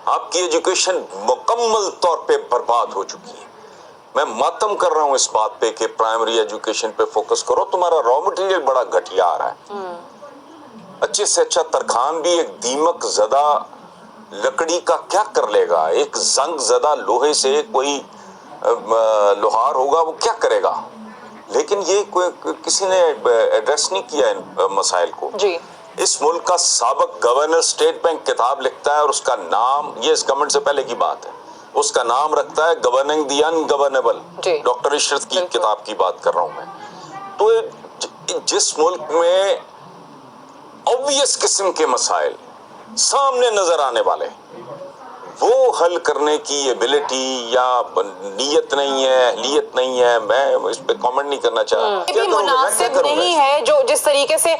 آپ کی ایجوکیشن مکمل طور پہ برباد ہو چکی ہے. میں ماتم کر رہا ہوں اس بات پہ کہ پرائمری ایجوکیشن پہ فوکس کرو. تمہارا را مٹیریل بڑا گھٹیا آ رہا ہے. اچھے سے اچھا ترخان بھی ایک دیمک زدہ لکڑی کا کیا کر لے گا؟ ایک زنگ زدہ لوہے سے کوئی لوہار ہوگا وہ کیا کرے گا؟ لیکن یہ کسی نے ایڈریس نہیں کیا ان مسائل کو. جی. اس ملک کا سابق گورنر اسٹیٹ بینک کتاب لکھتا ہے اور اس کا نام، یہ اس گورنمنٹ سے پہلے کی بات ہے، اس کا نام رکھتا ہے گورننگ دی ان گورنیبل. جی. ڈاکٹر عشرت کی کتاب کی بات کر رہا ہوں میں. تو جس ملک میں obvious قسم کے مسائل سامنے نظر آنے والے وہ حل کرنے کی ایبلٹی یا نیت نہیں ہے، اہلیت نہیں ہے، میں اس پہ کامنٹ نہیں کرنا چاہ رہا. یہ بھی مناسب نہیں ہے جو جس طریقے سے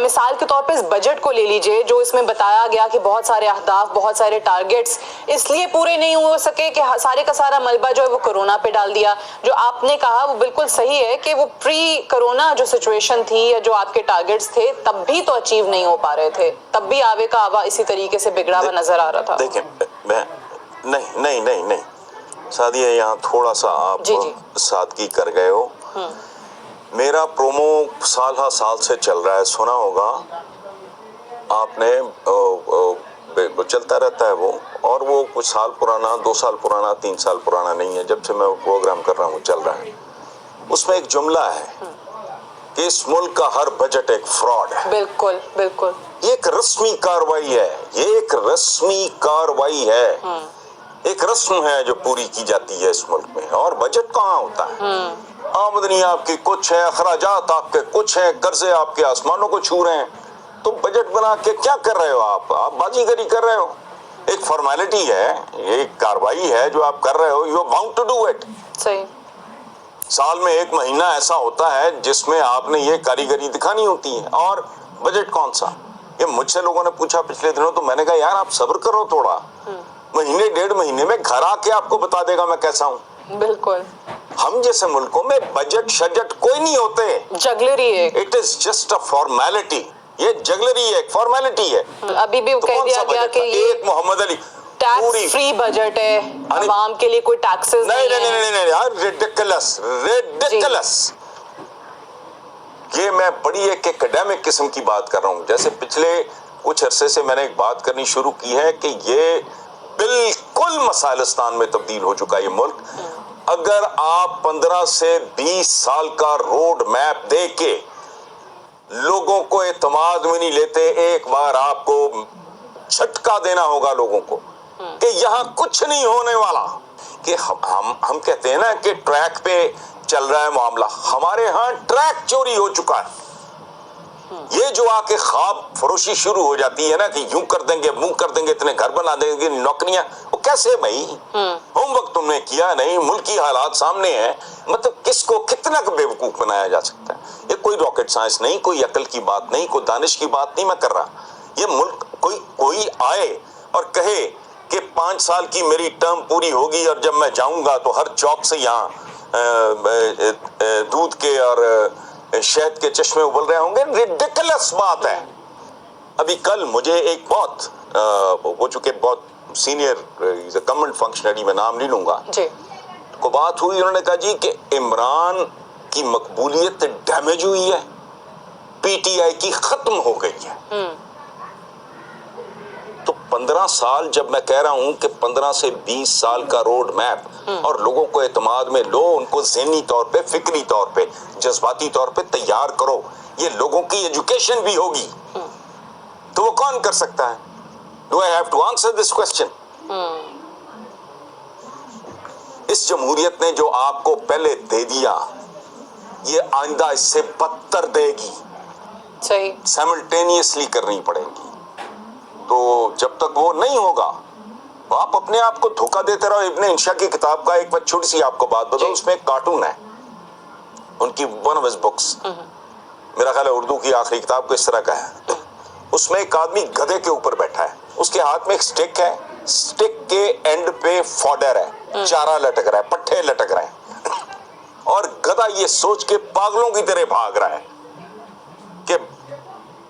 مثال کے طور پہ اس بجٹ کو لے لیجئے جو اس میں بتایا گیا کہ بہت سارے اہداف، بہت سارے ٹارگٹس اس لیے پورے نہیں ہو سکے کہ سارے کا سارا ملبہ جو ہے وہ کورونا پہ ڈال دیا. جو آپ نے کہا وہ بالکل صحیح ہے کہ وہ پری کورونا جو سچویشن تھی یا جو آپ کے ٹارگٹس تھے تب بھی تو اچیو نہیں ہو پا رہے تھے، تب بھی آوے کا آوا اسی طریقے سے بگڑا ہوا نظر آ رہا تھا. دیکھیں میں نہیں سعدیہ یہاں تھوڑا سا آپ سادگی کر گئے ہو. میرا پرومو سال ہا سال سے چل رہا ہے، سنا ہوگا آپ نے، چلتا رہتا ہے وہ، اور وہ کچھ سال پرانا، 2 سال پرانا، 3 سال پرانا نہیں ہے، جب سے میں وہ پروگرام کر رہا ہوں چل رہا ہے. اس میں ایک جملہ ہے کہ اس ملک کا ہر بجٹ ایک فراڈ ہے. بالکل بالکل. یہ ایک رسمی کاروائی ہے، یہ ایک رسمی کاروائی ہے، ایک رسم ہے جو پوری کی جاتی ہے اس ملک میں. اور بجٹ کہاں ہوتا ہے؟ آمدنی آپ کی کچھ ہے، اخراجات آپ کے کچھ ہیں، قرضے آپ کے آسمانوں کو چھو رہے ہیں. تو بجٹ بنا کے کیا کر رہے ہو آپ بازی گری کر رہے ہو. ایک فارمیلٹی ہے، ایک کاروائی ہے جو آپ کر رہے ہو. You are bound to do it. صحیح. سال میں ایک مہینہ ایسا ہوتا ہے جس میں آپ نے یہ کاریگری دکھانی ہوتی ہے. اور بجٹ کون سا؟ یہ مجھ سے لوگوں نے پوچھا پچھلے دنوں، تو میں نے کہا یار آپ صبر کرو تھوڑا، مہینے 1.5 مہینے میں گھر آ کے آپ کو بتا دے گا میں کیسا ہوں. بالکل. ہم جیسے ملکوں میں بجٹ شجٹ کوئی نہیں ہوتے. جگلری ہے. It is just a formality. یہ جگلری ہے، ایک فارمیلٹی ہے. ابھی بھی کہہ دیا گیا کہ یہ ایک محمد علی ٹیکس فری بجٹ ہے، عوام کے لیے کوئی ٹیکسز نہیں ہے. نہیں ریڈیکلس. یہ میں بڑی ایک ایکڈیمک قسم کی بات کر رہا ہوں. جیسے پچھلے کچھ عرصے سے میں نے ایک بات کرنی شروع کی ہے کہ یہ بالکل مسائلستان میں تبدیل ہو چکا ہے یہ ملک. اگر آپ 15 سے 20 سال کا روڈ میپ دے کے لوگوں کو اعتماد میں نہیں لیتے، ایک بار آپ کو جھٹکا دینا ہوگا لوگوں کو کہ یہاں کچھ نہیں ہونے والا. کہ ہم کہتے ہیں نا کہ ٹریک پہ چل رہا ہے معاملہ، ہمارے ہاں ٹریک چوری ہو چکا ہے. یہ جو آ کے خواب فروشی شروع ہو جاتی ہے نا کہ یوں کر دیں گے، منہ کر دیں گے، اتنے گھر بنا دیں گے، نوکریاں، وہ کیسے بھائی؟ ہوم ورک تم نے کیا نہیں، ملکی حالات سامنے ہیں. مطلب کس کو کتنا بے وقوف بنایا جا سکتا ہے؟ یہ کوئی راکٹ سائنس نہیں، کوئی عقل کی بات نہیں، کوئی دانش کی بات نہیں میں کر رہا. یہ ملک کوئی آئے اور کہے کہ 5 سال کی میری ٹرم پوری ہوگی اور جب میں جاؤں گا تو ہر چوک سے یہاں دودھ کے اور شہد کے چشمے ابل رہے ہوں گے. ریڈیکلس بات ہے. ابھی کل مجھے ایک بہت وہ چونکہ بہت سینئر گورنمنٹ فنکشنری، میں نام نہیں لوں گا، کو بات ہوئی. انہوں نے کہا جی کہ عمران کی مقبولیت ڈیمیج ہوئی ہے، پی ٹی آئی کی ختم ہو گئی ہے. تو 15 سال جب میں کہہ رہا ہوں کہ 15 سے 20 سال کا روڈ میپ اور لوگوں کو اعتماد میں لو، ان کو ذہنی طور پہ، فکری طور پہ، جذباتی طور پہ تیار کرو. یہ لوگوں کی ایجوکیشن بھی ہوگی تو وہ کون کر سکتا ہے؟ Do I have to answer this question? اس جمہوریت نے جو آپ کو پہلے دے دیا یہ آئندہ اس سے بدتر دے گی. صحیح. سیملٹینیسلی کرنی پڑے گی. تو جب تک وہ نہیں ہوگا آپ اپنے آپ کو دھوکہ دیتے رہو. ابن انشا کی کتاب کا ایک چھوٹی سی آپ کو بات بتاؤں، اس میں ایک کارٹون ہے ان کی ون آف ہز بکس، میرا خیال ہے اردو کی آخری کتاب کو اس طرح کا ہے. اس میں ایک آدمی گدھے کے اوپر بیٹھا ہے، اس کے ہاتھ میں ایک سٹک ہے، سٹک کے اینڈ پہ فوڈر ہے، چارہ لٹک رہا ہے، پٹھے لٹک رہے ہیں، اور گدھا یہ سوچ کے پاگلوں کی طرح بھاگ رہا ہے کہ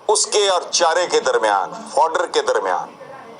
اس کے اور چارے کے درمیان، فوڈر کے درمیان